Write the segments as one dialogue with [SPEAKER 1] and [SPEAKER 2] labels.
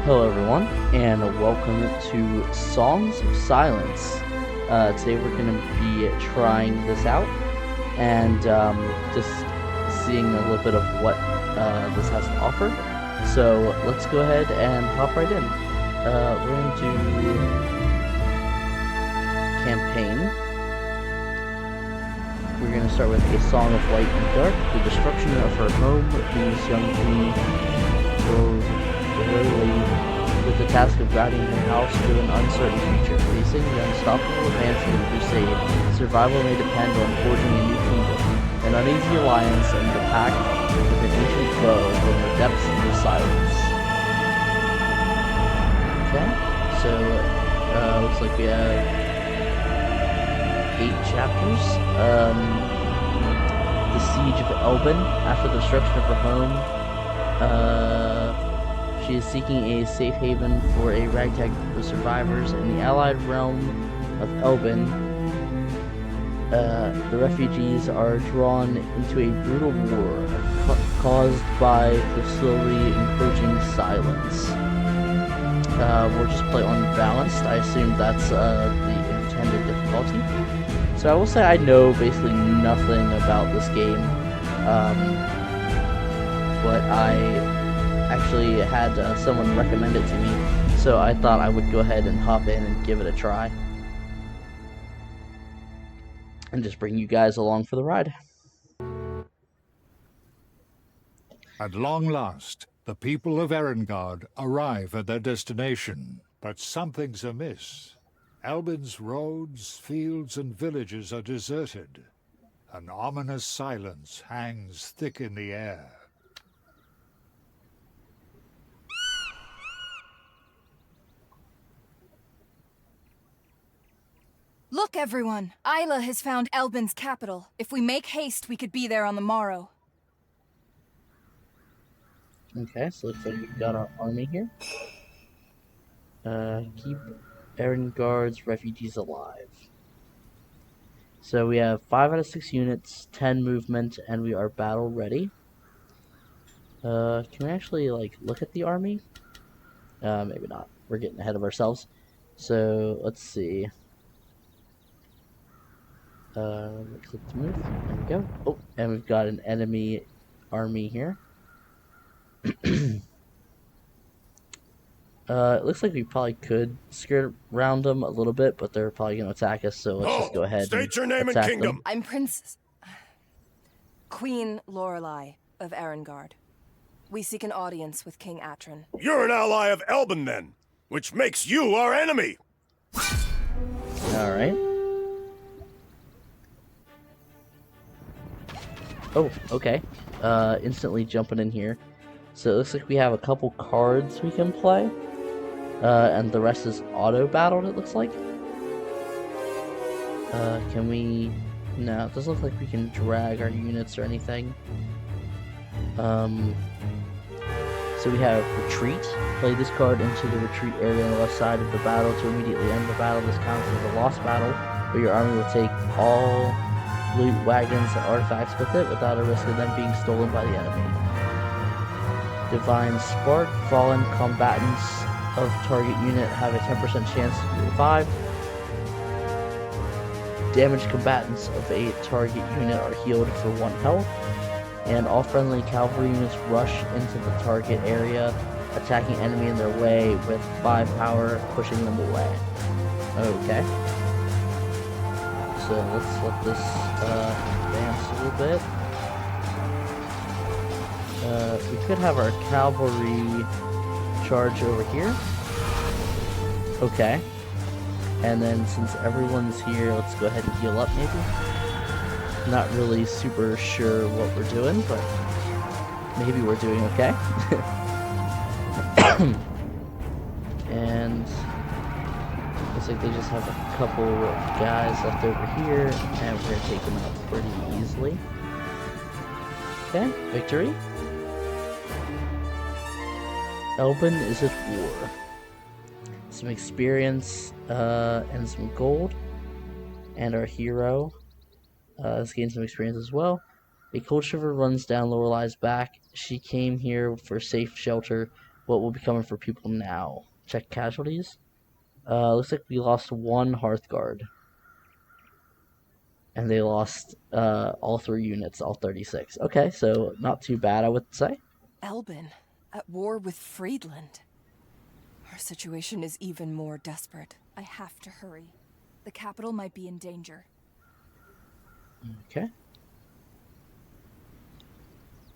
[SPEAKER 1] Hello, everyone, and welcome to Songs of Silence. Today we're going to be trying this out and just seeing a little bit of what this has to offer. So let's go ahead and hop right in. We're going to do campaign. We're going to start with A Song of Light and Dark. The destruction of her home leaves young queen with the task of guiding her house through an uncertain future. Facing the unstoppable advance of the crusade, survival may depend on forging a new kingdom, an uneasy alliance, and the pact with an ancient foe from the depths of the silence. Okay, so looks like we have 8 chapters. The Siege of Elbin. After the destruction of her home, she is seeking a safe haven for a ragtag group of survivors in the allied realm of Elbin. The refugees are drawn into a brutal war caused by the slowly encroaching silence. We'll just play on balanced. I assume that's the intended difficulty. So I will say I know basically nothing about this game, but I actually had someone recommend it to me, so I thought I would go ahead and hop in and give it a try and just bring you guys along for the ride.
[SPEAKER 2] At long last, the people of Erengard arrive at their destination, but something's amiss. Albin's roads, fields, and villages are deserted. An ominous silence hangs thick in the air.
[SPEAKER 3] Look, everyone! Isla has found Elbin's capital. If we make haste, we could be there on the morrow.
[SPEAKER 1] Okay, so looks like we've got our army here. Keep Erengard's refugees alive. So we have 5 out of 6 units, 10 movement, and we are battle ready. Can we actually, look at the army? Maybe not. We're getting ahead of ourselves. So, let's see. Click to move. There we go. Oh, and we've got an enemy army here. It looks like we probably could skirt around them a little bit, but they're probably going to attack us, so let's just go ahead
[SPEAKER 4] State your name and
[SPEAKER 1] attack
[SPEAKER 4] kingdom.
[SPEAKER 1] them.
[SPEAKER 3] I'm Queen Lorelei of Erengard. We seek an audience with King Atron.
[SPEAKER 4] You're an ally of Elbin, then, which makes you our enemy.
[SPEAKER 1] Alright. Oh, okay. Instantly jumping in here. So it looks like we have a couple cards we can play. And the rest is auto-battled, it looks like. Can we... No, it doesn't look like we can drag our units or anything. So we have Retreat. Play this card into the retreat area on the left side of the battle to immediately end the battle. This counts as a lost battle, where your army will take all loot, wagons, and artifacts with it without a risk of them being stolen by the enemy. Divine Spark. Fallen combatants of target unit have a 10% chance to revive. Damaged combatants of a target unit are healed for 1 health. And all friendly cavalry units rush into the target area, attacking enemy in their way with 5 power, pushing them away. Okay. So let's let this advance a little bit. We could have our cavalry charge over here. Okay. And then since everyone's here, let's go ahead and heal up maybe. Not really super sure what we're doing, but maybe we're doing okay. And looks like they just have a couple guys left over here, and we're gonna take them out pretty easily. Okay, victory. Elbin is at war. Some experience and some gold, and our hero has gained some experience as well. A cold shiver runs down Lorelei's back. She came here for safe shelter, what will be coming for people now. Check casualties. Looks like we lost 1 Hearthguard. And they lost all 3 units, all 36. Okay, so not too bad, I would say.
[SPEAKER 3] Elbin, at war with Friedland. Our situation is even more desperate. I have to hurry. The capital might be in danger.
[SPEAKER 1] Okay.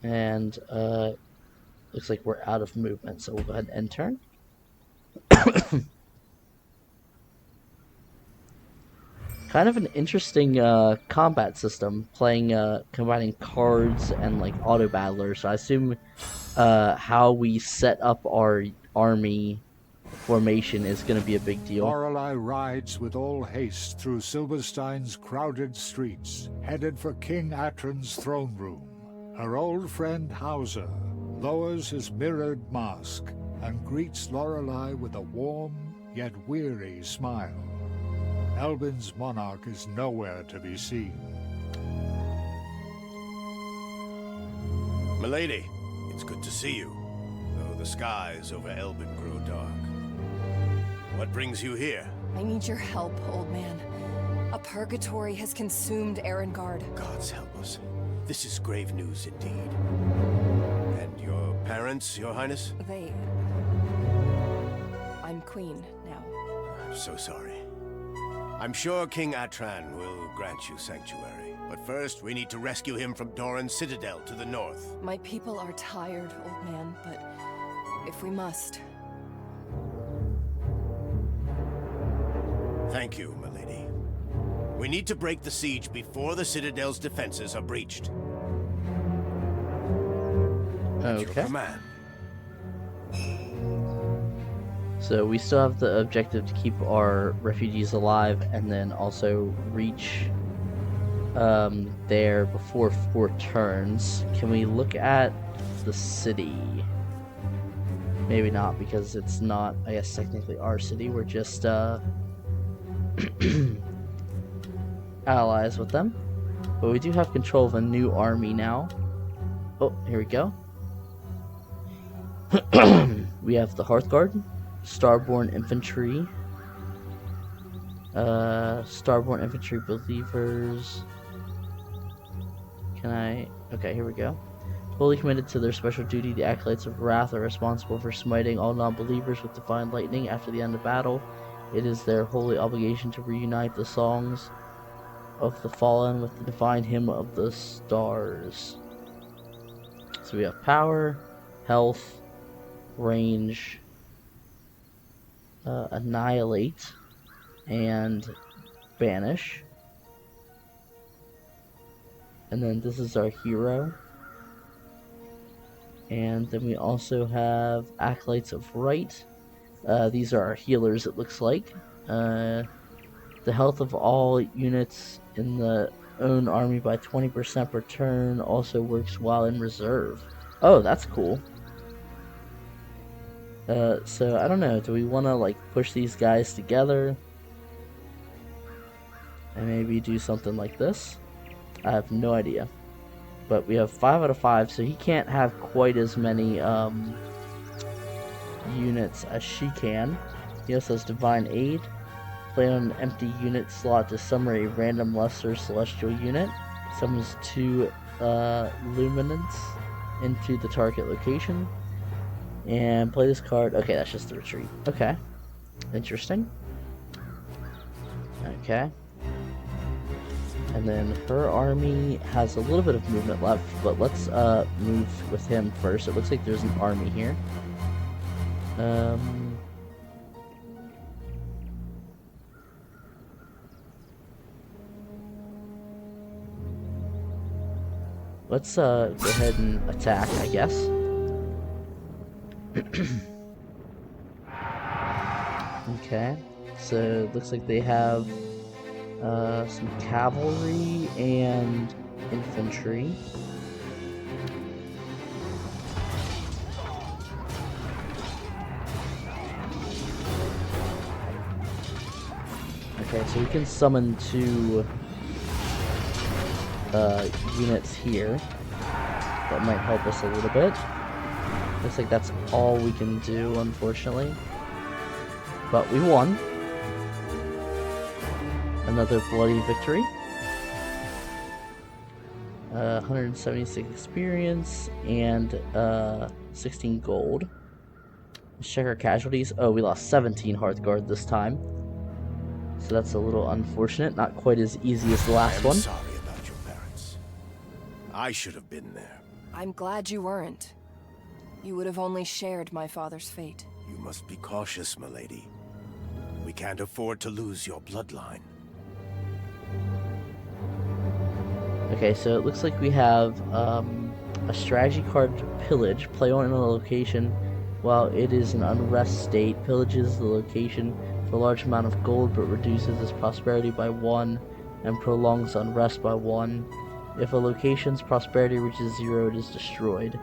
[SPEAKER 1] And looks like we're out of movement, so we'll go ahead and end turn. Kind of an interesting combat system, combining cards and like auto battlers. So I assume how we set up our army formation is going to be a big deal.
[SPEAKER 2] Lorelei rides with all haste through Silverstein's crowded streets, headed for King Atron's throne room. Her old friend Hauser lowers his mirrored mask and greets Lorelei with a warm yet weary smile. Elbin's monarch is nowhere to be seen.
[SPEAKER 4] Milady, it's good to see you, though the skies over Elbin grow dark. What brings you here?
[SPEAKER 3] I need your help, old man. A purgatory has consumed Erengard.
[SPEAKER 4] Gods help us. This is grave news indeed. And your parents, your highness?
[SPEAKER 3] I'm queen now.
[SPEAKER 4] I'm so sorry. I'm sure King Atran will grant you sanctuary. But first, we need to rescue him from Doran's citadel to the north.
[SPEAKER 3] My people are tired, old man, but if we must...
[SPEAKER 4] Thank you, milady. We need to break the siege before the citadel's defenses are breached. At your command.
[SPEAKER 1] So we still have the objective to keep our refugees alive and then also reach there before 4 turns. Can we look at the city? Maybe not, because it's not, I guess, technically our city. We're just allies with them. But we do have control of a new army now. Oh, here we go. We have the Hearthguard, Starborn Infantry, Starborn Infantry Believers. Okay, here we go. Fully committed to their special duty, the Acolytes of Wrath are responsible for smiting all non-believers with divine lightning after the end of battle. It is their holy obligation to reunite the songs of the fallen with the divine hymn of the stars. So we have power, health, range, annihilate, and banish. And then this is our hero. And then we also have Acolytes of Right. These are our healers, it looks like. The health of all units in the own army by 20% per turn also works while in reserve. Oh, that's cool. So I don't know, do we want to like push these guys together and maybe do something like this? I have no idea. But we have 5 out of 5, so he can't have quite as many units as she can. He also has Divine Aid. Play on an empty unit slot to summon a random lesser celestial unit. Summons 2 luminance into the target location. And play this card. Okay, that's just the retreat. Okay. Interesting. Okay. And then her army has a little bit of movement left, but let's move with him first. It looks like there's an army here. Let's go ahead and attack, I guess. Okay, so it looks like they have some cavalry and infantry. Okay, so we can summon 2 units here. That might help us a little bit. Looks like that's all we can do, unfortunately. But we won. Another bloody victory. 176 experience and 16 gold. Let's check our casualties. Oh, we lost 17 Hearthguard this time. So that's a little unfortunate. Not quite as easy as the last one.
[SPEAKER 4] I'm sorry about your parents. I should have been there.
[SPEAKER 3] I'm glad you weren't. You would have only shared my father's fate.
[SPEAKER 4] You must be cautious, milady. We can't afford to lose your bloodline.
[SPEAKER 1] Okay, so it looks like we have a strategy card, Pillage. Play on a location while it is in unrest state. Pillages the location for a large amount of gold, but reduces its prosperity by 1 and prolongs unrest by 1. If a location's prosperity reaches 0, it is destroyed.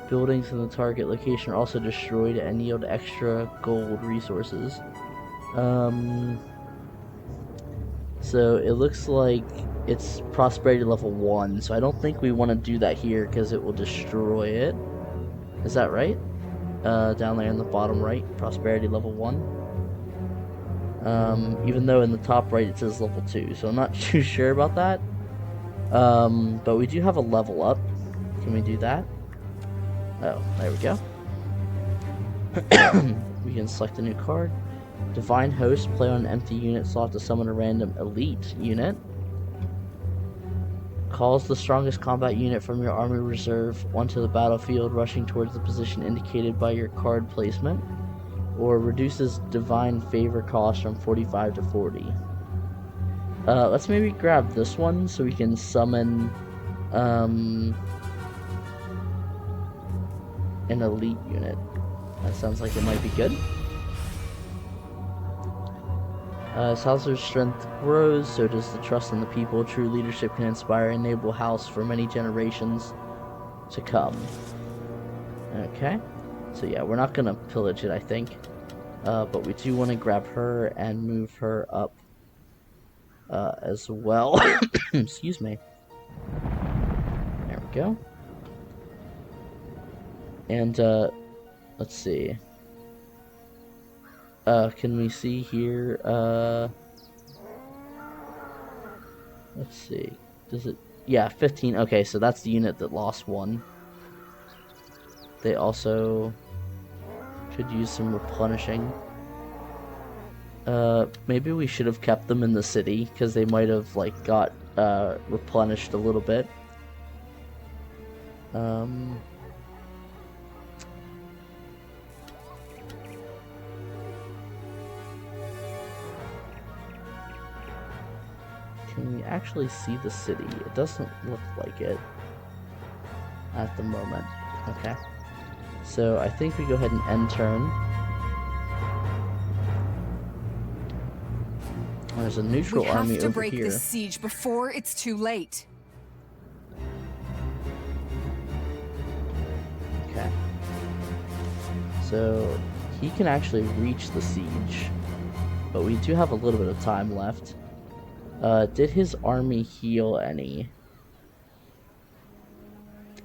[SPEAKER 1] Buildings in the target location are also destroyed and yield extra gold resources. So it looks like it's prosperity level 1, so I don't think we want to do that here because it will destroy it. Is that right? Down there in the bottom right, prosperity level 1. Even though in the top right it says level 2, so I'm not too sure about that. But we do have a level up. Can we do that? Oh, there we go. We can select a new card. Divine Host, play on an empty unit slot to summon a random elite unit. Calls the strongest combat unit from your army reserve onto the battlefield, rushing towards the position indicated by your card placement. Or reduces divine favor cost from 45 to 40. Let's maybe grab this one so we can summon an elite unit. That sounds like it might be good. As Hauser's strength grows, so does the trust in the people. True leadership can inspire and enable House for many generations to come. Okay. So yeah, we're not going to pillage it, I think. But we do want to grab her and move her up as well. Excuse me. There we go. And let's see. Can we see here? Let's see. Does it? Yeah, 15. Okay, so that's the unit that lost 1. They also could use some replenishing. Maybe we should have kept them in the city because they might have like got replenished a little bit. Can we actually see the city? It doesn't look like it at the moment. Okay. So I think we go ahead and end turn. There's a neutral army over here.
[SPEAKER 3] We have to break this siege before it's too late.
[SPEAKER 1] Okay. So he can actually reach the siege, but we do have a little bit of time left. Did his army heal any?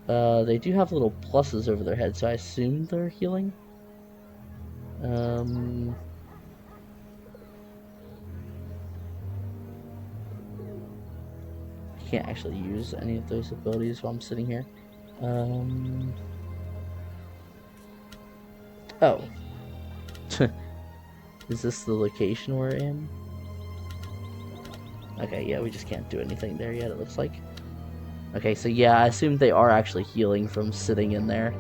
[SPEAKER 1] They do have little pluses over their heads, so I assume they're healing. Can't actually use any of those abilities while I'm sitting here. Oh. Is this the location we're in? Okay, yeah, we just can't do anything there yet, it looks like. Okay, so yeah, I assume they are actually healing from sitting in there.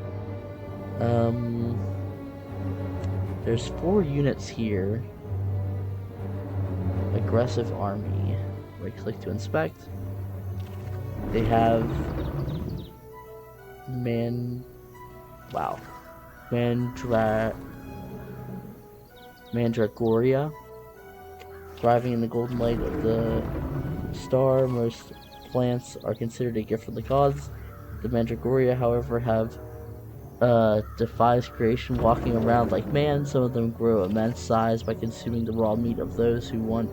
[SPEAKER 1] There's 4 units here. Aggressive army. Right-click to inspect. They have Mandragoria. Thriving in the golden light of the star, most plants are considered a gift from the gods. The Mandragoria, however, have defies creation, walking around like man. Some of them grow immense size by consuming the raw meat of those who want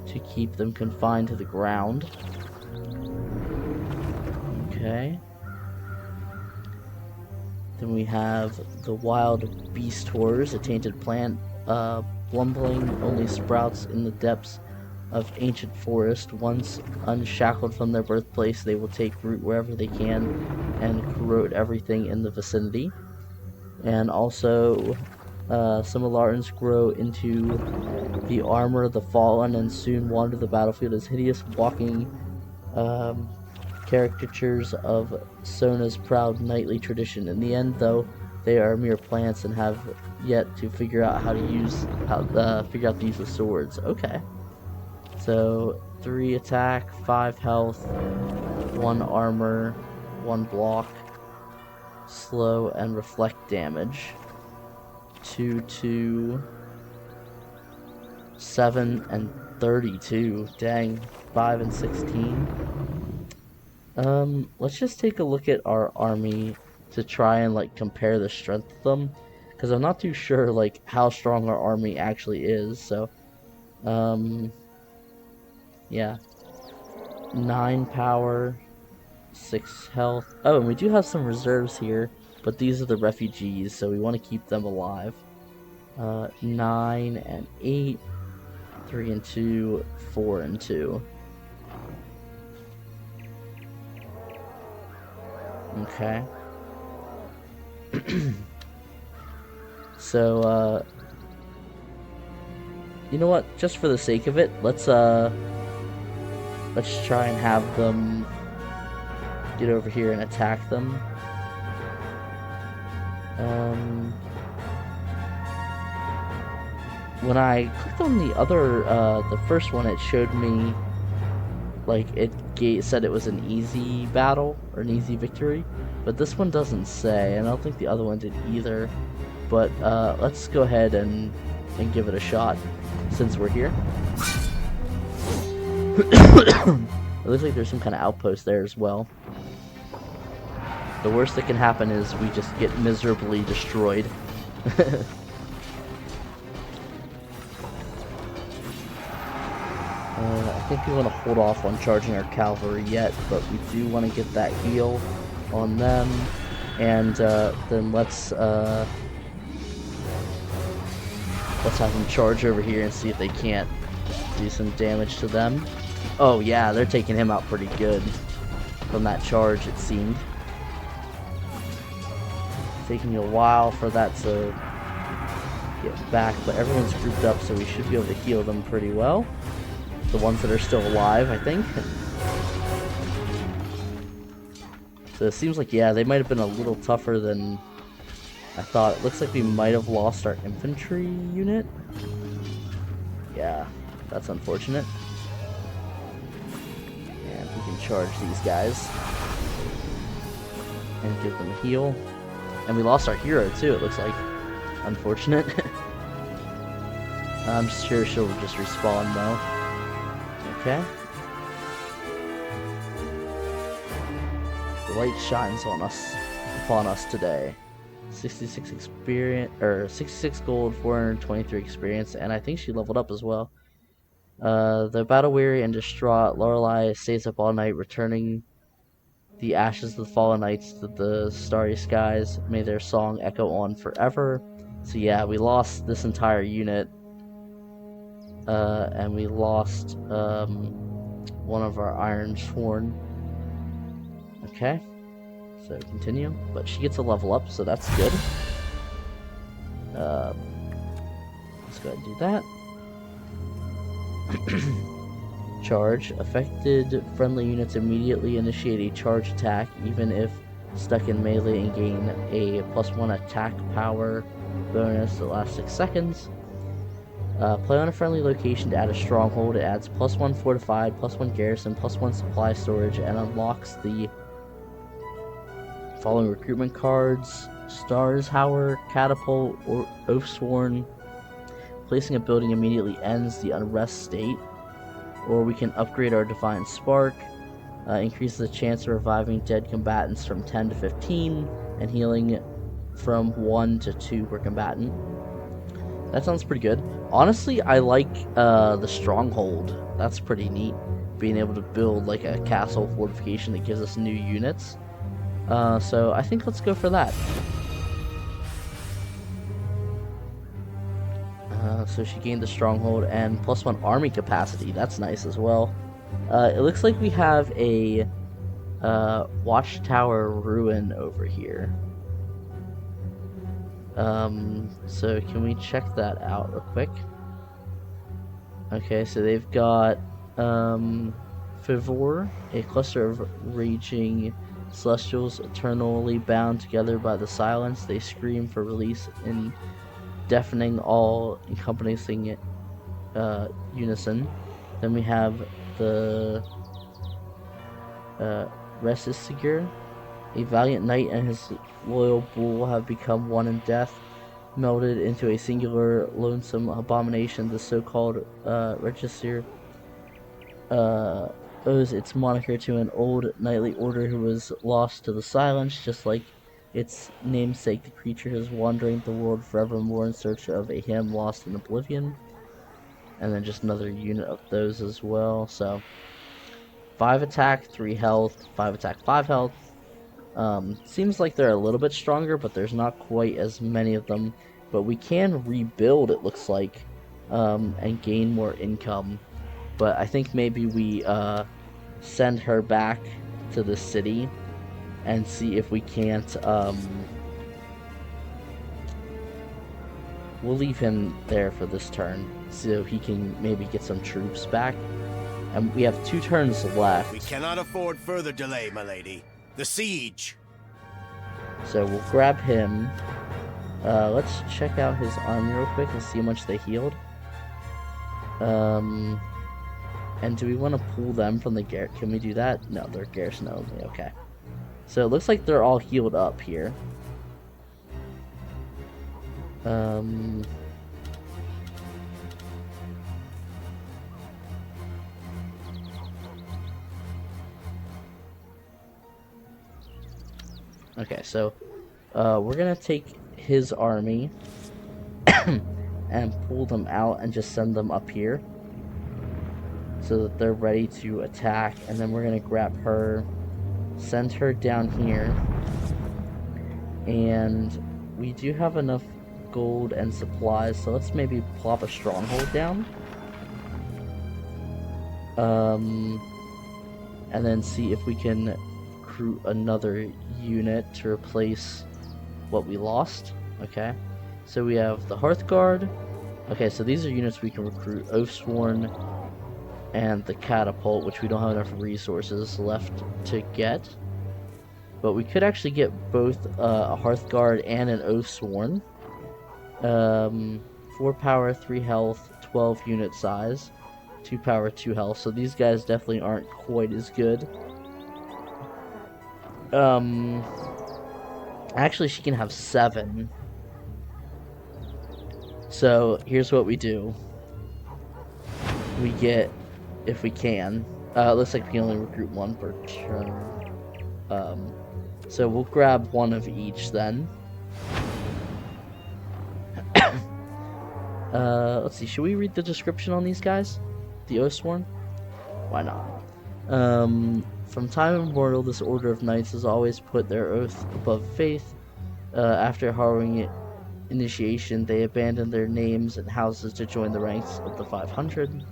[SPEAKER 1] to keep them confined to the ground. Okay. Then we have the Wild Beast Horrors, a tainted plant, blumbling only sprouts in the depths of ancient forest. Once unshackled from their birthplace, they will take root wherever they can and corrode everything in the vicinity. And also, Similarans grow into the armor of the fallen and soon wander the battlefield as hideous walking caricatures of Sona's proud knightly tradition. In the end, though, they are mere plants and have yet to figure out how to use the use of swords. Okay. So 3 attack, 5 health, 1 armor, 1 block, slow and reflect damage. 2, 7, and 32. Dang, 5 and 16. Let's just take a look at our army to try and like compare the strength of them, because I'm not too sure like how strong our army actually is. So, yeah, 9 power, 6 health. Oh, and we do have some reserves here, but these are the refugees, so we want to keep them alive. 9 and 8, 3 and 2, 4 and 2. Okay. So, you know what? Just for the sake of it, let's try and have them get over here and attack them. When I clicked on the other, the first one, it showed me, like, said it was an easy battle, or an easy victory, but this one doesn't say, and I don't think the other one did either, but, let's go ahead and give it a shot, since we're here. It looks like there's some kind of outpost there as well. The worst that can happen is we just get miserably destroyed. I think we want to hold off on charging our cavalry yet, but we do want to get that heal on them, and then let's have them charge over here and see if they can't do some damage to them. Oh yeah, they're taking him out pretty good from that charge, it seemed. Taking a while for that to get back, but everyone's grouped up, so we should be able to heal them pretty well. The ones that are still alive, I think. So it seems like, yeah, they might have been a little tougher than I thought. It looks like we might have lost our infantry unit. Yeah, that's unfortunate. And we can charge these guys and give them a heal. And we lost our hero too, it looks like. Unfortunate. I'm sure she'll just respawn though. Okay. The light shines upon us today. 66 experience, or 66 gold, 423 experience, and I think she leveled up as well. The battle weary and distraught Lorelei stays up all night, returning the ashes of the fallen knights to the starry skies. May their song echo on forever. So yeah, we lost this entire unit. And we lost one of our Iron Sworn. Okay, so continue. But she gets a level up, so that's good. Let's go ahead and do that. Charge. Affected friendly units immediately initiate a charge attack, even if stuck in melee, and gain a +1 attack power bonus that lasts 6 seconds. Play on a friendly location to add a stronghold. It adds +1 fortified, +1 garrison, +1 supply storage, and unlocks the following recruitment cards: Stars Howler, Catapult, or Oathsworn. Placing a building immediately ends the unrest state. Or we can upgrade our Divine Spark. Increases the chance of reviving dead combatants from 10 to 15, and healing from 1 to 2 per combatant. That sounds pretty good. Honestly, I like the Stronghold. That's pretty neat. Being able to build like a castle fortification that gives us new units. So I think let's go for that. So she gained the stronghold and +1 army capacity. That's nice as well. It looks like we have a watchtower ruin over here. So can we check that out real quick? Okay, so they've got Fivor, a cluster of raging celestials eternally bound together by the silence. They scream for release in deafening, all-encompassing unison. Then we have the Resisigur, a valiant knight and his loyal bull have become one in death, melded into a singular lonesome abomination. The so-called Register owes its moniker to an old knightly order who was lost to the silence, just like its namesake. The creature is wandering the world forevermore in search of a hymn lost in oblivion. And then just another unit of those as well. So 5 attack, 3 health, 5 attack, 5 health. Seems like they're a little bit stronger, but there's not quite as many of them. But we can rebuild, it looks like, and gain more income. But I think maybe we send her back to the city and see if we can't. We'll leave him there for this turn so he can maybe get some troops back. And we have 2 turns left.
[SPEAKER 4] We cannot afford further delay, my lady. The siege!
[SPEAKER 1] So we'll grab him. Let's check out his army real quick and see how much they healed. And do we want to pull them from the garrison? Can we do that? No, they're garrison only. Okay. So it looks like they're all healed up here. Okay, so we're gonna take his army and pull them out and just send them up here so that they're ready to attack, and then we're gonna grab her, send her down here, and we do have enough gold and supplies, so let's maybe plop a stronghold down, and then see if we can recruit another unit to replace what we lost. Okay, so we have the Hearthguard. Okay, so these are units we can recruit: Oathsworn and the Catapult, which we don't have enough resources left to get, but we could actually get both a Hearthguard and an Oathsworn. 4 power, 3 health, 12 unit size, 2 power, 2 health, so these guys definitely aren't quite as good. Actually, she can have 7. So here's what we do. We get, if we can, it looks like we can only recruit 1 per turn. So we'll grab 1 of each then. Let's see, should we read the description on these guys? The Oathsworn? Why not? From time immemorial, this order of knights has always put their oath above faith. After harrowing initiation, they abandoned their names and houses to join the ranks of the 500.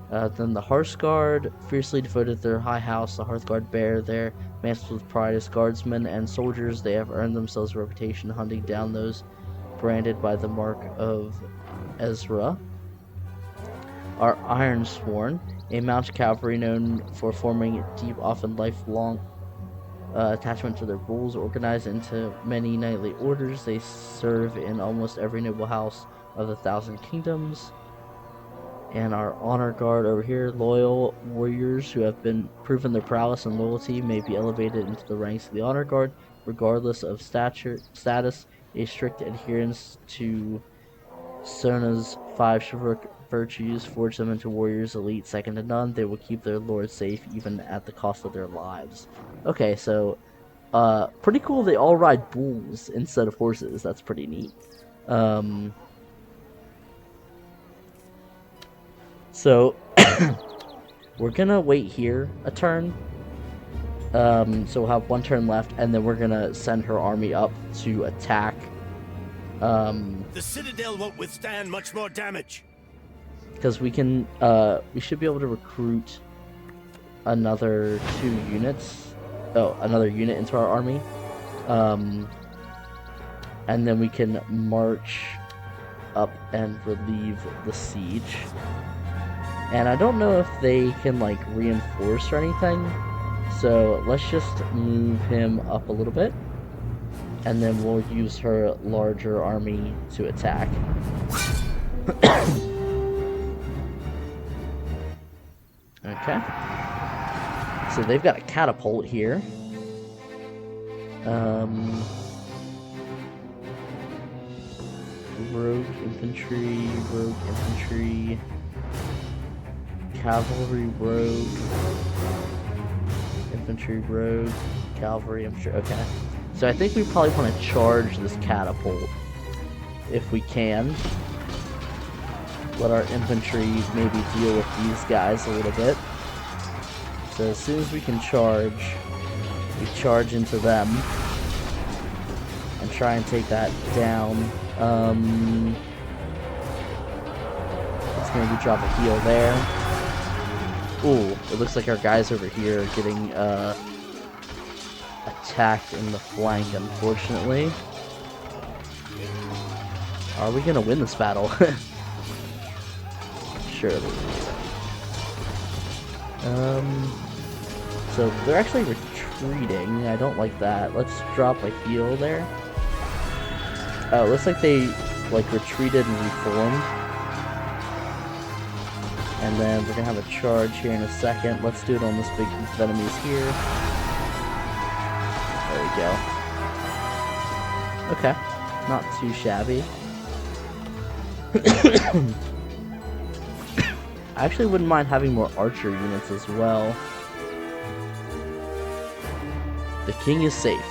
[SPEAKER 1] Then the Hearthguard fiercely devoted their high house. The Hearthguard bear their mantles with pride as guardsmen and soldiers. They have earned themselves a reputation hunting down those branded by the mark of Ezra. Our Ironsworn, a mounted cavalry known for forming deep, often lifelong attachment to their bulls, organized into many knightly orders. They serve in almost every noble house of the 1,000 kingdoms. And our Honor Guard over here, loyal warriors who have been proven their prowess and loyalty, may be elevated into the ranks of the Honor Guard, regardless of status. A strict adherence to Sona's 5 chivalric virtues forge them into warriors elite, second to none. They will keep their lord safe even at the cost of their lives. Okay, so pretty cool. They all ride bulls instead of horses. That's pretty neat. So we're gonna wait here a turn. So we'll have 1 turn left, and then we're gonna send her army up to attack
[SPEAKER 4] The citadel won't withstand much more damage.
[SPEAKER 1] Because we can, we should be able to recruit another 2 units. Oh, another unit into our army. And then we can march up and relieve the siege. And I don't know if they can, like, reinforce or anything. So let's just move him up a little bit. And then we'll use her larger army to attack. Okay. So they've got a catapult here. Rogue infantry, cavalry, rogue, infantry, rogue, cavalry, infantry. Okay. So I think we probably want to charge this catapult if we can. Let our infantry maybe deal with these guys a little bit. So as soon as we can charge, we charge into them and try and take that down. Let's maybe drop a heal there. Ooh, it looks like our guys over here are getting attacked in the flank, unfortunately. Are we gonna win this battle? Surely. So they're actually retreating. I don't like that. Let's drop a heal there. Oh, it looks like they like retreated and reformed. And then we're gonna have a charge here in a second. Let's do it on this big group of enemies here. There we go. Okay, not too shabby. I actually wouldn't mind having more archer units as well. The king is safe.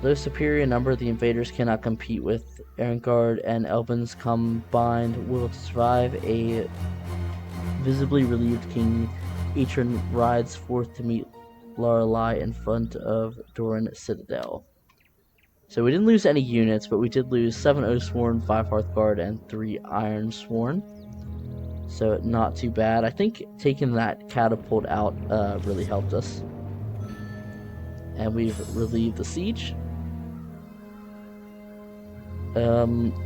[SPEAKER 1] Though superior number, the invaders cannot compete with Erengard and Elben's combined will to survive. A visibly relieved King Atron rides forth to meet Lorelei in front of Doran Citadel. So we didn't lose any units, but we did lose 7 Oathsworn, 5 Hearthguard, and 3 Ironsworn. So not too bad. I think taking that catapult out really helped us. And we've relieved the siege.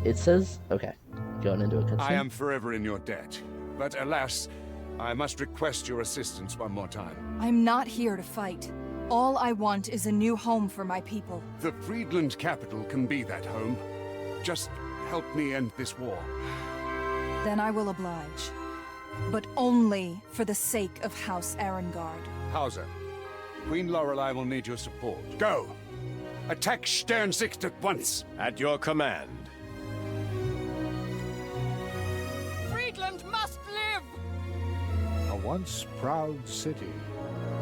[SPEAKER 1] It says, okay, going into a cutscene.
[SPEAKER 5] I am forever in your debt, but alas, I must request your assistance one more time.
[SPEAKER 3] I'm not here to fight. All I want is a new home for my people.
[SPEAKER 5] The Friedland capital can be that home. Just help me end this war.
[SPEAKER 3] Then I will oblige. But only for the sake of House Erengard.
[SPEAKER 5] Hauser, Queen Lorelei will need your support. Go! Attack Sternsicht at once!
[SPEAKER 4] At your command.
[SPEAKER 3] Friedland must live!
[SPEAKER 2] A once proud city.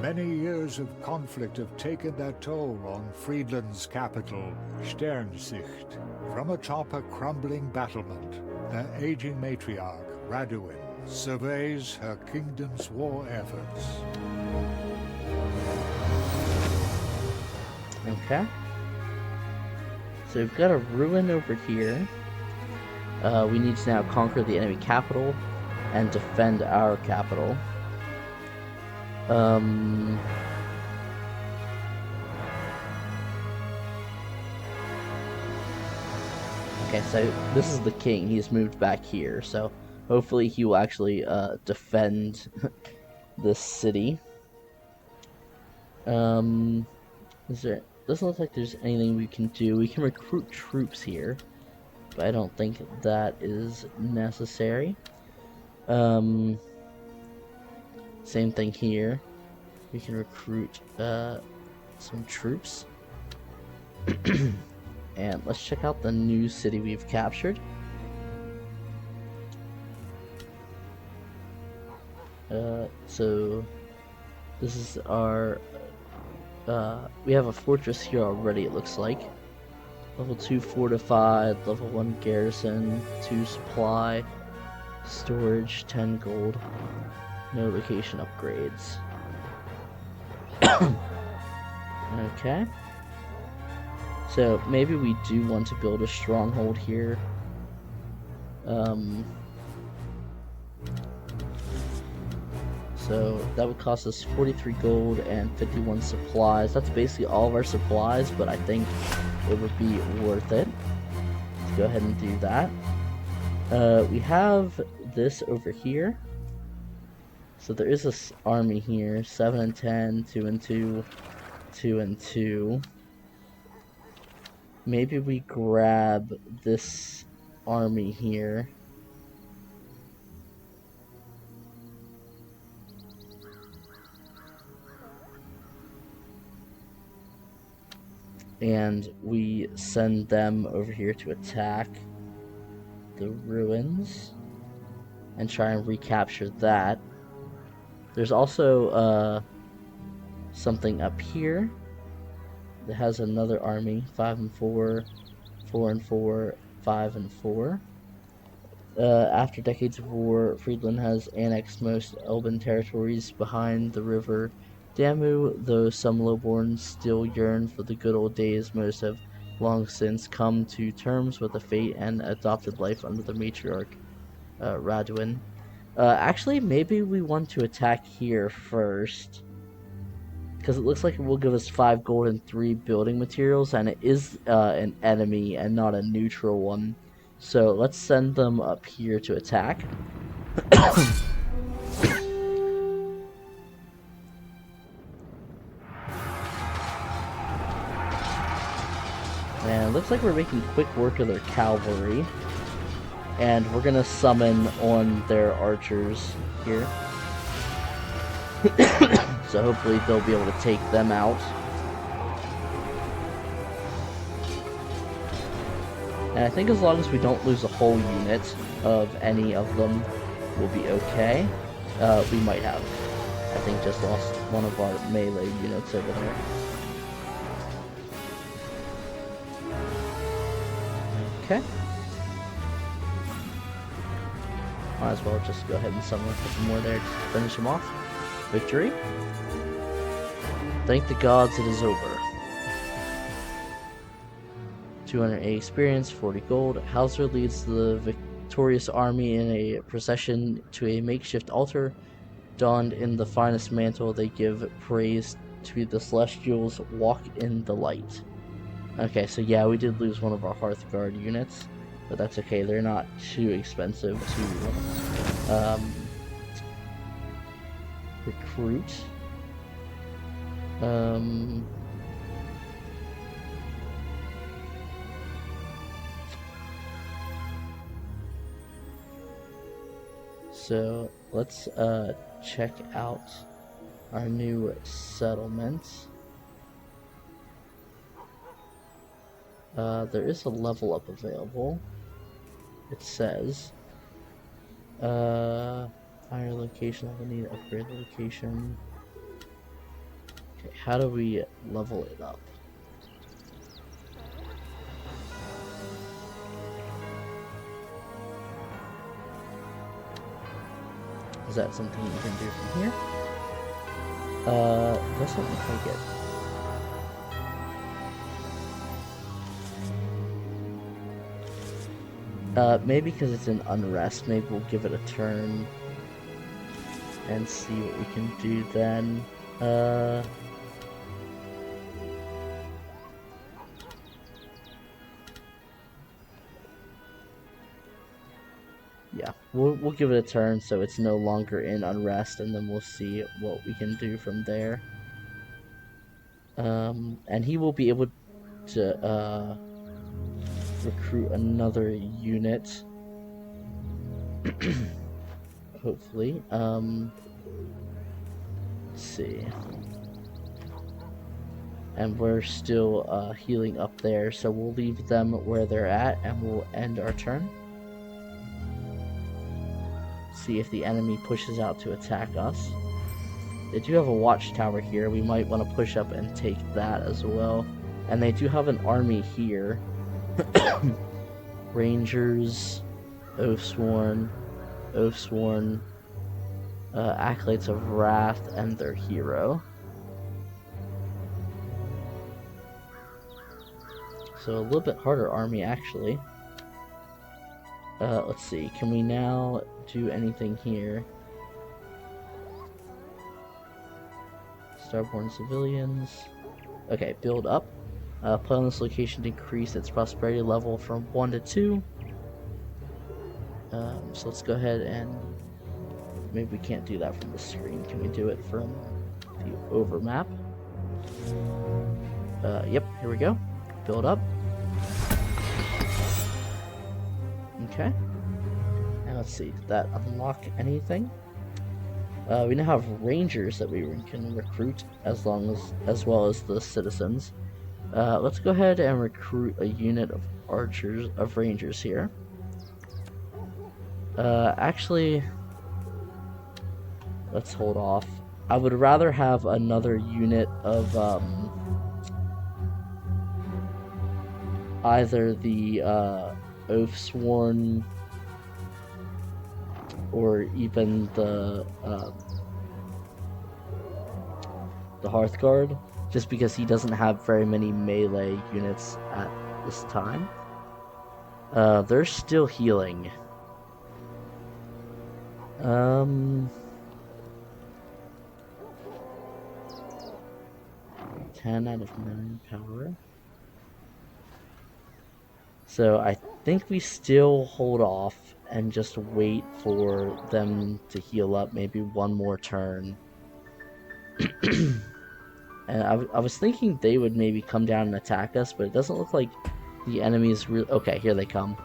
[SPEAKER 2] Many years of conflict have taken their toll on Friedland's capital, Sternsicht. From atop a crumbling battlement, their aging matriarch, Raduin, surveys her kingdom's war efforts.
[SPEAKER 1] Okay. So we've got a ruin over here. We need to now conquer the enemy capital and defend our capital. Okay, so this is the king. He's moved back here, so hopefully he will actually defend this city. Doesn't look like there's anything we can do. We can recruit troops here, but I don't think that is necessary. Same thing here. We can recruit some troops. And let's check out the new city we've captured. So this is our we have a fortress here already, it looks like. Level 2 fortified, level 1 garrison, 2 supply, storage, 10 gold. No location upgrades. Okay. So maybe we do want to build a stronghold here. So that would cost us 43 gold and 51 supplies. That's basically all of our supplies, but I think it would be worth it. Let's go ahead and do that. We have this over here. So there is this army here, 7 and 10, 2 and 2, 2 and 2. Maybe we grab this army here. And we send them over here to attack the ruins and try and recapture that. There's also something up here that has another army, 5 and 4, 4 and 4, 5 and 4. After decades of war, Friedland has annexed most Elben territories behind the river Damu, though some lowborns still yearn for the good old days. Most have long since come to terms with the fate and adopted life under the matriarch Radwin. Actually, maybe we want to attack here first, because it looks like it will give us 5 gold and 3 building materials, and it is an enemy and not a neutral one. So let's send them up here to attack. And it looks like we're making quick work of their cavalry. And we're gonna summon on their archers here. So hopefully they'll be able to take them out. And I think as long as we don't lose a whole unit of any of them, we'll be okay. We might have, I think, just lost one of our melee units over there. Okay. Might as well just go ahead and summon a couple more there to finish them off. Victory. Thank the gods it is over. 208 experience, 40 gold. Hauser leads the victorious army in a procession to a makeshift altar. Donned in the finest mantle, they give praise to the celestials, walk in the light. Okay, so yeah, we did lose one of our Hearthguard units, but that's okay. They're not too expensive to recruit. So let's check out our new settlement. There is a level up available. It says higher location, I will need to upgrade the location. Okay, how do we level it up? Is that something you can do from here? Doesn't look like it. Maybe because it's in unrest, maybe we'll give it a turn and see what we can do then. Yeah, we'll give it a turn so it's no longer in unrest, and then we'll see what we can do from there. And he will be able to recruit another unit. Hopefully. Let's see. And we're still healing up there, so we'll leave them where they're at and we'll end our turn. See if the enemy pushes out to attack us. They do have a watchtower here. We might want to push up and take that as well. And they do have an army here. Rangers, Oathsworn, Acolytes of Wrath, and their hero. So a little bit harder army, actually. Let's see. Can we now do anything here? Starborn civilians. Okay, build up. Play on this location to increase its prosperity level from 1 to 2. So let's go ahead and... Maybe we can't do that from the screen. Can we do it from the over map? Yep, here we go. Build up. Okay. And let's see, did that unlock anything? We now have rangers that we can recruit as well as the citizens. Let's go ahead and recruit a unit of rangers here. Actually, let's hold off. I would rather have another unit of either the Oathsworn or even the Hearthguard, just because he doesn't have very many melee units at this time. They're still healing. 10 out of 9 power. So I think we still hold off and just wait for them to heal up maybe one more turn. And I was thinking they would maybe come down and attack us, but it doesn't look like the enemies really... Okay, here they come.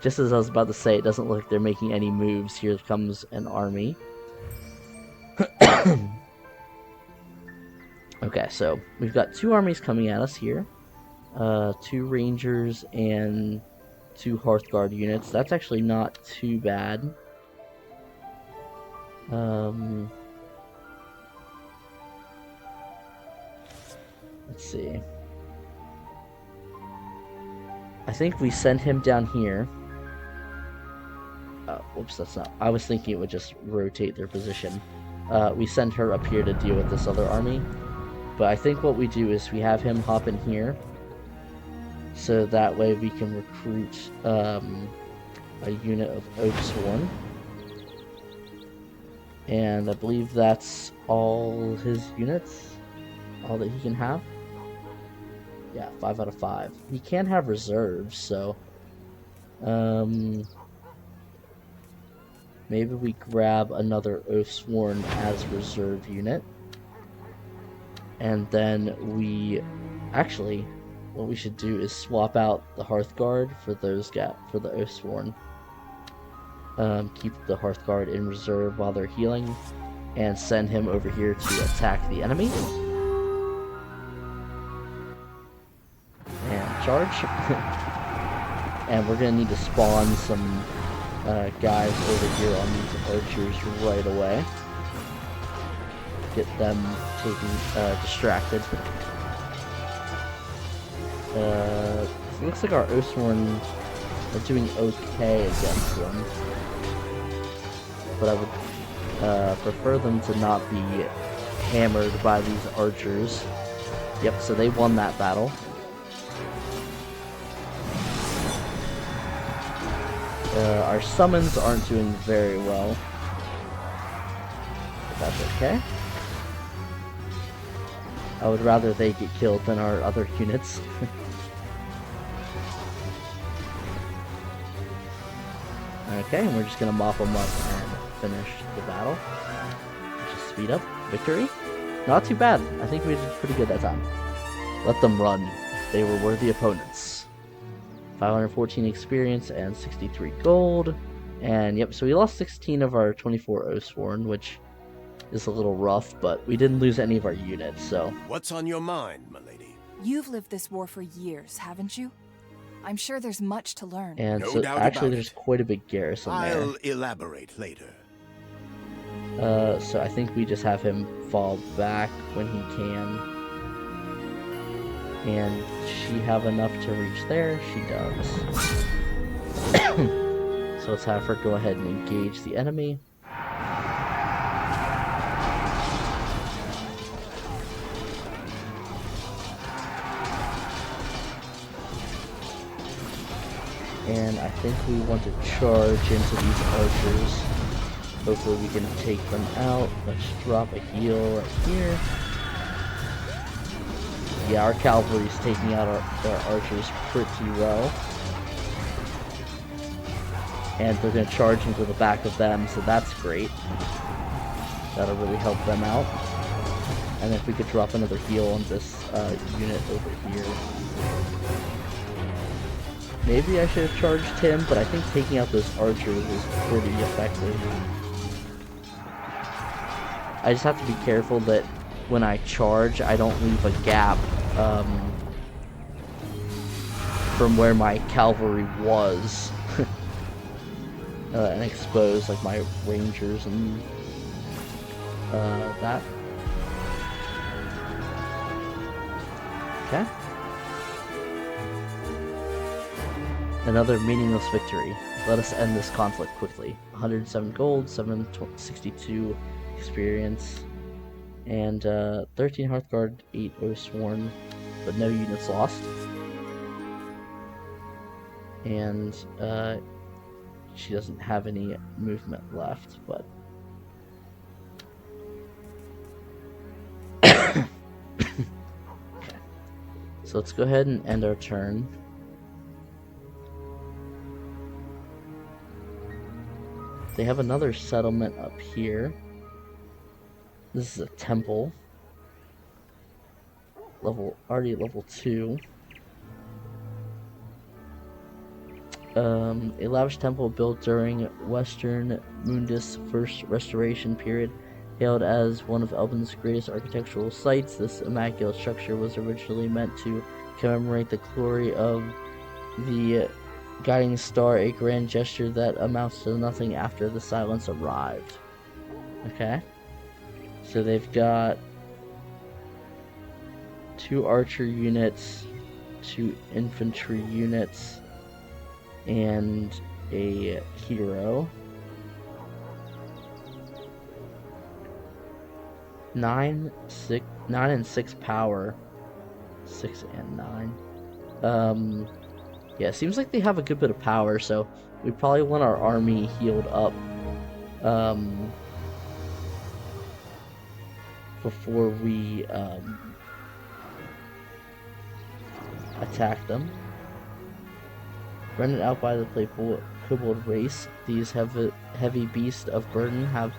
[SPEAKER 1] Just as I was about to say, it doesn't look like they're making any moves. Here comes an army. Okay, so we've got 2 armies coming at us here. 2 rangers and 2 Hearthguard units. That's actually not too bad. Let's see. I think we send him down here. Whoops, that's not... I was thinking it would just rotate their position. We send her up here to deal with this other army. But I think what we do is we have him hop in here. So that way we can recruit a unit of Oathsworn. And I believe that's all his units. All that he can have. Yeah, 5 out of 5. He can have reserves, so... maybe we grab another Oathsworn as reserve unit. And then we... Actually, what we should do is swap out the Hearthguard for the Oathsworn. Keep the Hearthguard in reserve while they're healing. And send him over here to attack the enemy. And charge. And we're gonna need to spawn some guys over here on these archers right away. Get them distracted. It looks like our Oathsworn are doing okay against them. But I would prefer them to not be hammered by these archers. Yep, so they won that battle. Our summons aren't doing very well. But that's okay. I would rather they get killed than our other units. Okay, and we're just gonna mop them up and finish the battle. Just speed up. Victory. Not too bad. I think we did pretty good that time. Let them run. They were worthy opponents. 514 experience and 63 gold. And yep, so we lost 16 of our 24 Oathsworn, which is a little rough, but we didn't lose any of our units, so...
[SPEAKER 4] What's on your mind, my lady?
[SPEAKER 3] You've lived this war for years, haven't you? I'm sure there's much to learn.
[SPEAKER 1] And
[SPEAKER 4] No
[SPEAKER 1] so
[SPEAKER 4] doubt
[SPEAKER 1] actually
[SPEAKER 4] about
[SPEAKER 1] there's
[SPEAKER 4] it.
[SPEAKER 1] quite a big garrison
[SPEAKER 4] I'll
[SPEAKER 1] there.
[SPEAKER 4] elaborate later.
[SPEAKER 1] So I think we just have him fall back when he can. And does she have enough to reach there? She does. So let's have her go ahead and engage the enemy. And I think we want to charge into these archers. Hopefully we can take them out. Let's drop a heal right here. Yeah, our cavalry's taking out our archers pretty well. And they're going to charge into the back of them, so that's great. That'll really help them out. And if we could drop another heal on this unit over here. Maybe I should have charged him, but I think taking out those archers is pretty effective. I just have to be careful that when I charge, I don't leave a gap from where my cavalry was. And expose like my rangers and that. Okay. Another meaningless victory. Let us end this conflict quickly. 107 gold, 762 experience, and 13 Hearthguard, 8 Oathsworn, but no units lost. And she doesn't have any movement left, but okay. So let's go ahead and end our turn. They have another settlement up here. This is a temple. Already level 2. A lavish temple built during Western Mundus' first restoration period, hailed as one of Elben's greatest architectural sites. This immaculate structure was originally meant to commemorate the glory of the guiding star, a grand gesture that amounts to nothing after the silence arrived. Okay. So they've got 2 archer units, 2 infantry units, and a hero. 9 and 6 power. 6 and 9. Yeah, it seems like they have a good bit of power, so we probably want our army healed up before we attack them. Rented out by the playful kobold race, these heavy beasts of burden have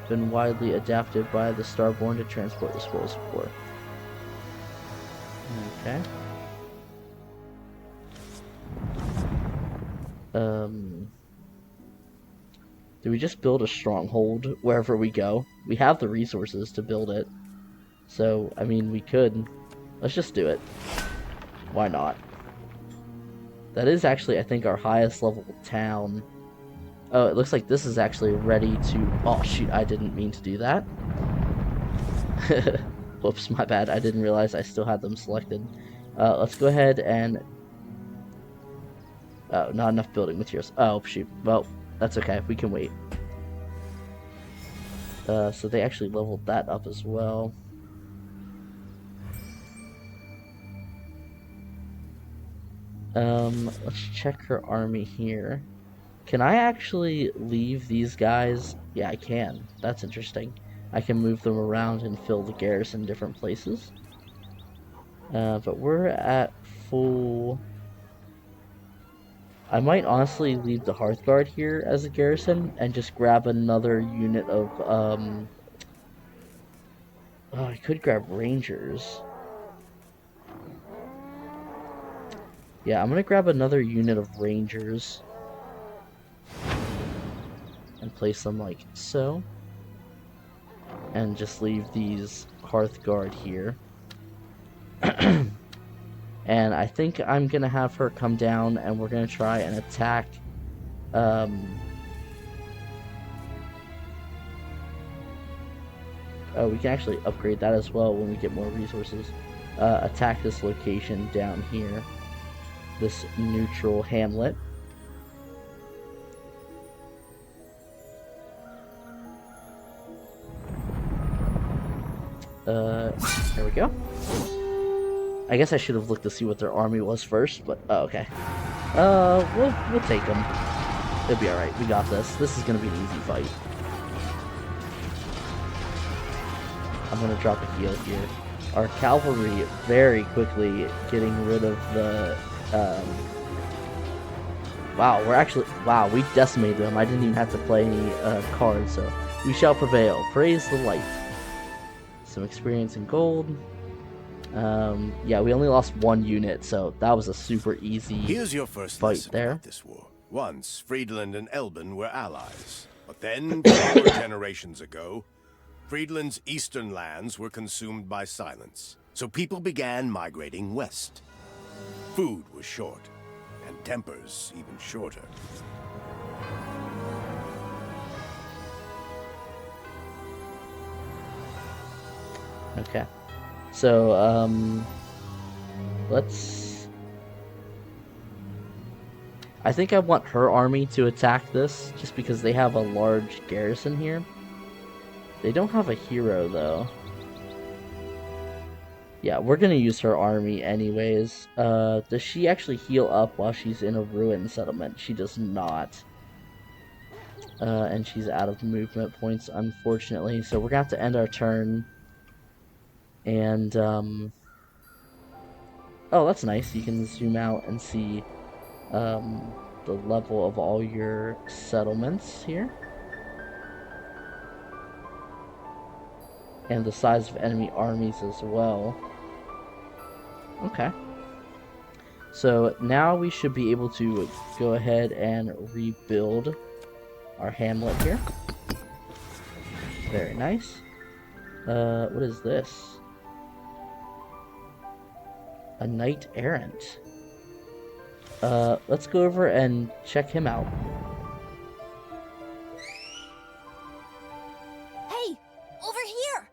[SPEAKER 1] been widely adapted by the Starborn to transport the spoils of war. Okay. Do we just build a stronghold wherever we go? We have the resources to build it. So, I mean, we could. Let's just do it. Why not? That is actually, I think, our highest level town. Oh, it looks like this is actually ready to... Oh, shoot, I didn't mean to do that. Whoops, my bad. I didn't realize I still had them selected. Let's go ahead and... Oh, not enough building materials. Oh, shoot. Well, that's okay. We can wait. So they actually leveled that up as well. Let's check her army here. Can I actually leave these guys? Yeah, I can. That's interesting. I can move them around and fill the garrison in different places. But we're at full... I might honestly leave the Hearthguard here as a garrison and just grab another unit of, Oh, I could grab Rangers. Yeah, I'm gonna grab another unit of Rangers and place them like so. And just leave these Hearthguard here. And I think I'm gonna have her come down and we're gonna try and attack oh, we can actually upgrade that as well when we get more resources. Attack this location down here. This neutral hamlet. There we go. I guess I should have looked to see what their army was first, but oh, okay. We'll take him. It'll be alright. We got this. This is gonna be an easy fight. I'm gonna drop a heal here. Our cavalry very quickly getting rid of the, wow, we decimated them. I didn't even have to play any cards, so we shall prevail. Praise the light. Some experience in gold. Yeah, we only lost 1 unit, so that was a super easy
[SPEAKER 4] Here's your first
[SPEAKER 1] fight
[SPEAKER 4] lesson
[SPEAKER 1] there.
[SPEAKER 4] about this war. Once, Friedland and Elben were allies. But then, 4 generations ago, Friedland's eastern lands were consumed by silence. So people began migrating west. Food was short, and tempers even shorter.
[SPEAKER 1] Okay. So, I think I want her army to attack this, just because they have a large garrison here. They don't have a hero, though. Yeah, we're gonna use her army anyways. Does she actually heal up while she's in a ruined settlement? She does not. And she's out of movement points, unfortunately. So we're gonna have to end our turn. And, oh, that's nice. You can zoom out and see, the level of all your settlements here. And the size of enemy armies as well. Okay. So now we should be able to go ahead and rebuild our hamlet here. Very nice. What is this? A knight errant. Let's go over and check him out.
[SPEAKER 3] Hey, over here!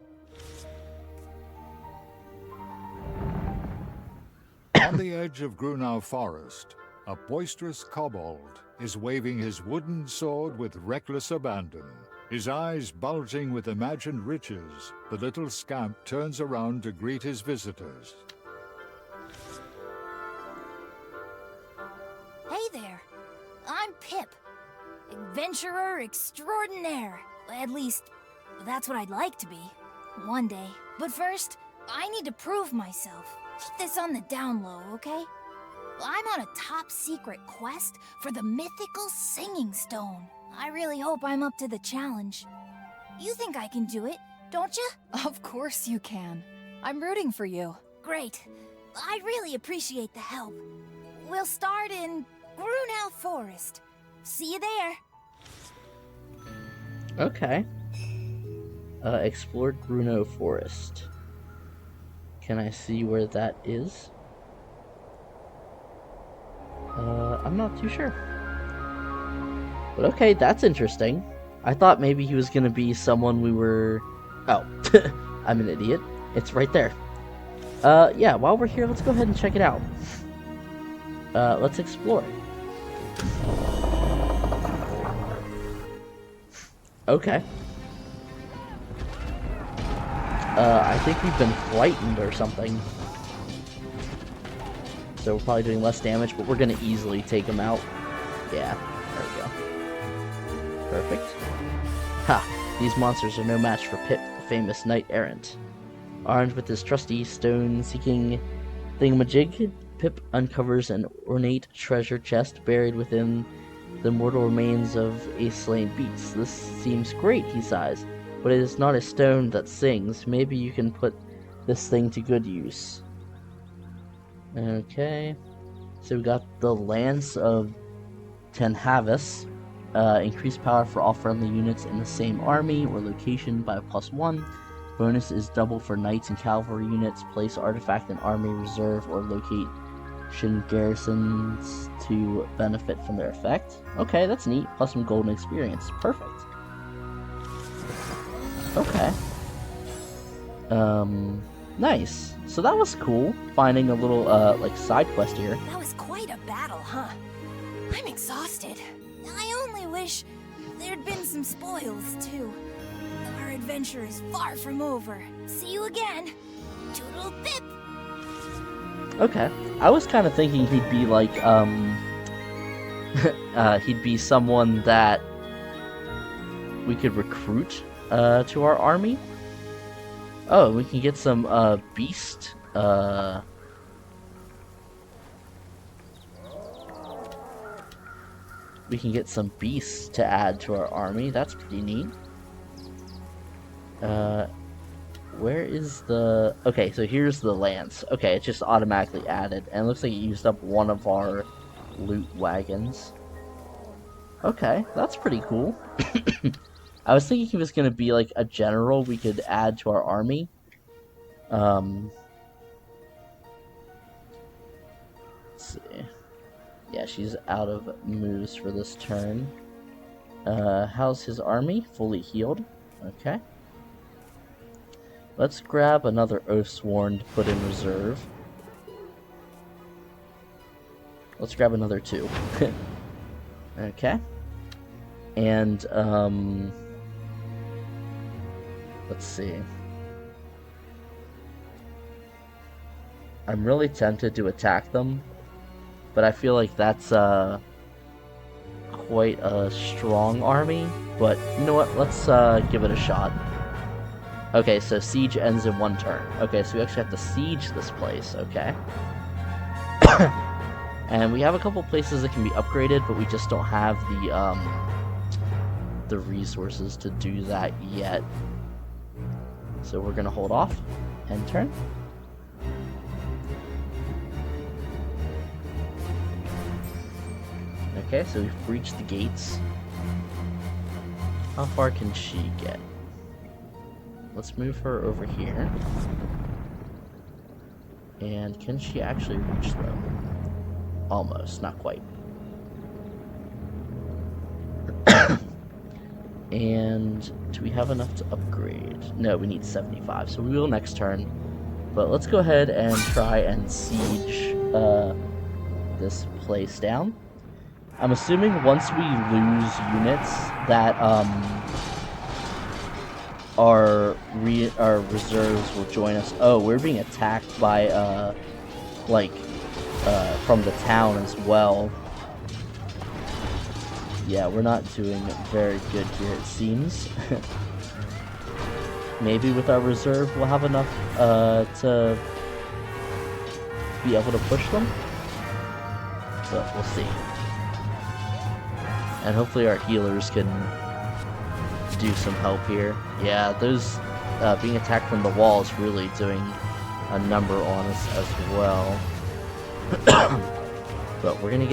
[SPEAKER 2] On the edge of Grunau Forest, a boisterous kobold is waving his wooden sword with reckless abandon. His eyes bulging with imagined riches, the little scamp turns around to greet his visitors.
[SPEAKER 6] Hey there, I'm Pip, adventurer extraordinaire. At least, that's what I'd like to be, one day. But first, I need to prove myself. Keep this on the down low, okay? I'm on a top-secret quest for the mythical Singing Stone. I really hope I'm up to the challenge. You think I can do it, don't you?
[SPEAKER 3] Of course you can. I'm rooting for you.
[SPEAKER 6] Great. I really appreciate the help. We'll start in Grunau Forest. See you there.
[SPEAKER 1] Okay. Explored Grunau Forest. Can I see where that is? I'm not too sure. But okay, that's interesting. I thought maybe he was gonna be someone we were... Oh, I'm an idiot. It's right there. Yeah, while we're here, let's go ahead and check it out. Let's explore. Okay. I think we've been frightened or something. So we're probably doing less damage, but we're gonna easily take him out. Yeah, there we go. Perfect. Ha! These monsters are no match for Pip, the famous knight-errant. Armed with his trusty stone-seeking thingamajig, Pip uncovers an ornate treasure chest buried within the mortal remains of a slain beast. This seems great, he sighs, but it is not a stone that sings. Maybe you can put this thing to good use. Okay, so we got the Lance of Tenhavis. Increased power for all friendly units in the same army or location by +1. Bonus is double for knights and cavalry units. Place artifact in army reserve or location garrisons to benefit from their effect. Okay, that's neat. Plus some golden experience. Perfect. Okay. Nice. So that was cool. Finding a little, like, side quest here.
[SPEAKER 6] That was quite a battle, huh? I'm exhausted. I only wish there'd been some spoils, too. Our adventure is far from over. See you again. Toodle pip!
[SPEAKER 1] Okay. I was kind of thinking he'd be like, he'd be someone that we could recruit to our army. Oh, we can get some beast. We can get some beasts to add to our army. That's pretty neat. Where is the... Okay, so here's the lance. Okay, it's just automatically added. And it looks like it used up one of our loot wagons. Okay, that's pretty cool. I was thinking he was going to be like a general we could add to our army. Let's see. Yeah, she's out of moves for this turn. How's his army? Fully healed. Okay. Let's grab another Oathsworn to put in reserve. Let's grab another 2. Okay. And, let's see. I'm really tempted to attack them, but I feel like that's quite a strong army. But you know what? Let's give it a shot. Okay, so siege ends in 1 turn. Okay, so we actually have to siege this place. Okay. And we have a couple places that can be upgraded, but we just don't have the resources to do that yet. So we're gonna hold off. End turn. Okay, so we've breached the gates. How far can she get? Let's move her over here. And can she actually reach them? Almost, not quite. And do we have enough to upgrade? No, we need 75, so we will next turn. But let's go ahead and try and siege this place down. I'm assuming once we lose units that our reserves will join us. Oh, we're being attacked by from the town as well. Yeah, we're not doing very good here, it seems. Maybe with our reserve we'll have enough to be able to push them, but we'll see. And hopefully our healers can do some help here. Yeah, those being attacked from the wall is really doing a number on us as well. But we're gonna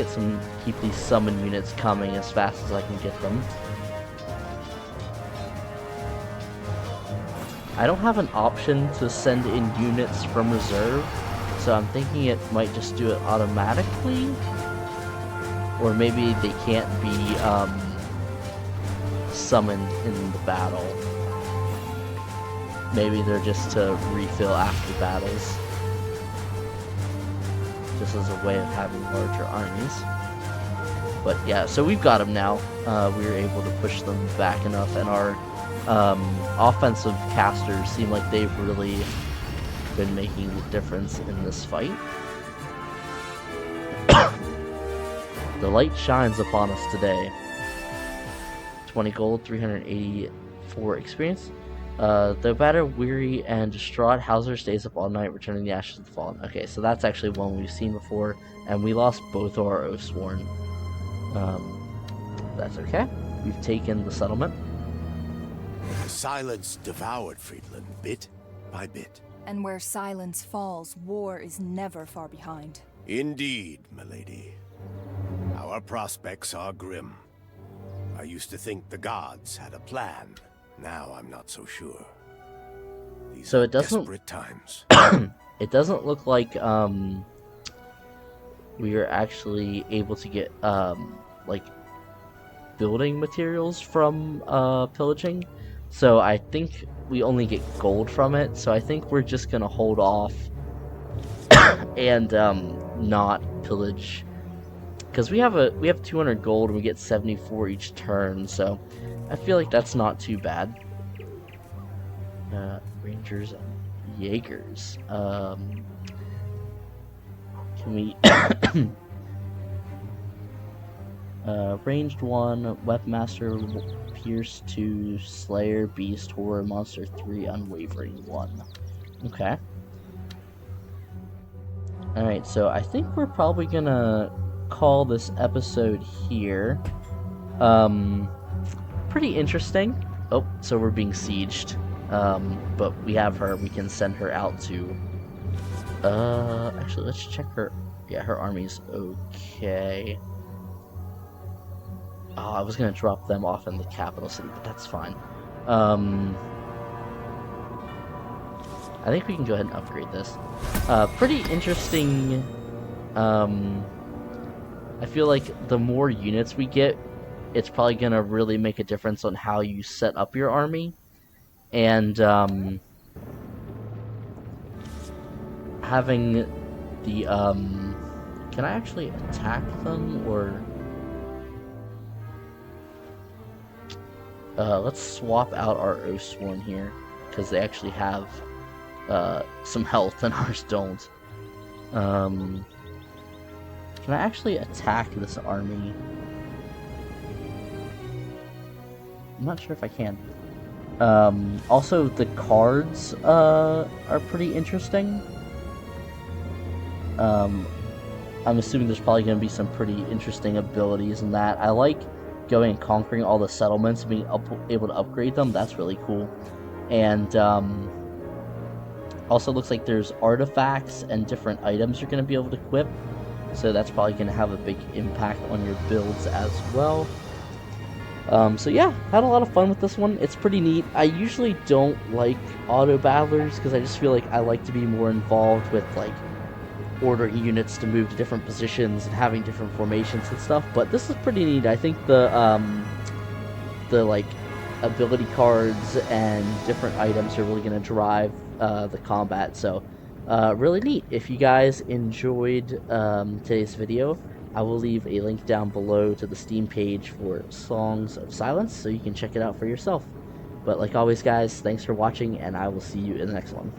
[SPEAKER 1] keep these summon units coming as fast as I can get them. I don't have an option to send in units from reserve, so I'm thinking it might just do it automatically. Or maybe they can't be summoned in the battle. Maybe they're just to refill after battles. Just as a way of having larger armies. But yeah, so we've got them now. We were able to push them back enough, and our offensive casters seem like they've really been making a difference in this fight. The light shines upon us today. 20 gold, 384 experience. The battle weary and distraught Hauser stays up all night, returning the ashes of the fallen. Okay, so that's actually one we've seen before, and we lost both of our Oathsworn. That's okay. We've taken the settlement.
[SPEAKER 4] Silence devoured Friedland, bit by bit.
[SPEAKER 3] And where silence falls, war is never far behind.
[SPEAKER 4] Indeed, milady. Our prospects are grim. I used to think the gods had a plan. Now I'm not so sure. These
[SPEAKER 1] So
[SPEAKER 4] are
[SPEAKER 1] it doesn't...
[SPEAKER 4] desperate times.
[SPEAKER 1] It doesn't look like we are actually able to get like building materials from pillaging. So I think we only get gold from it. So I think we're just gonna hold off and not pillage, because we have 200 gold and we get 74 each turn. So I feel like that's not too bad. Rangers and Jaegers. Can we... Ranged 1, Weapmaster, Pierce 2, Slayer, Beast, Horror, Monster 3, Unwavering 1. Okay. Alright, so I think we're probably gonna call this episode here. Pretty interesting. Oh, so we're being sieged. But we have her. We can send her out to... actually, let's check her... Yeah, her army's okay. Oh, I was gonna drop them off in the capital city, but that's fine. I think we can go ahead and upgrade this. Pretty interesting. I feel like the more units we get, it's probably gonna really make a difference on how you set up your army. And having the can I actually attack them, or let's swap out our Oathsworn here, because they actually have some health and ours don't. Can I actually attack this army? I'm not sure if I can. Also, the cards are pretty interesting. I'm assuming there's probably going to be some pretty interesting abilities in that. I like going and conquering all the settlements and being able to upgrade them. That's really cool. And also looks like there's artifacts and different items you're going to be able to equip. So that's probably going to have a big impact on your builds as well. So yeah, had a lot of fun with this one. It's pretty neat. I usually don't like auto battlers because I just feel like I like to be more involved with like ordering units to move to different positions and having different formations and stuff. But this is pretty neat. I think the like ability cards and different items are really going to drive the combat. So really neat. If you guys enjoyed today's video, I will leave a link down below to the Steam page for Songs of Silence, so you can check it out for yourself. But like always, guys, thanks for watching, and I will see you in the next one.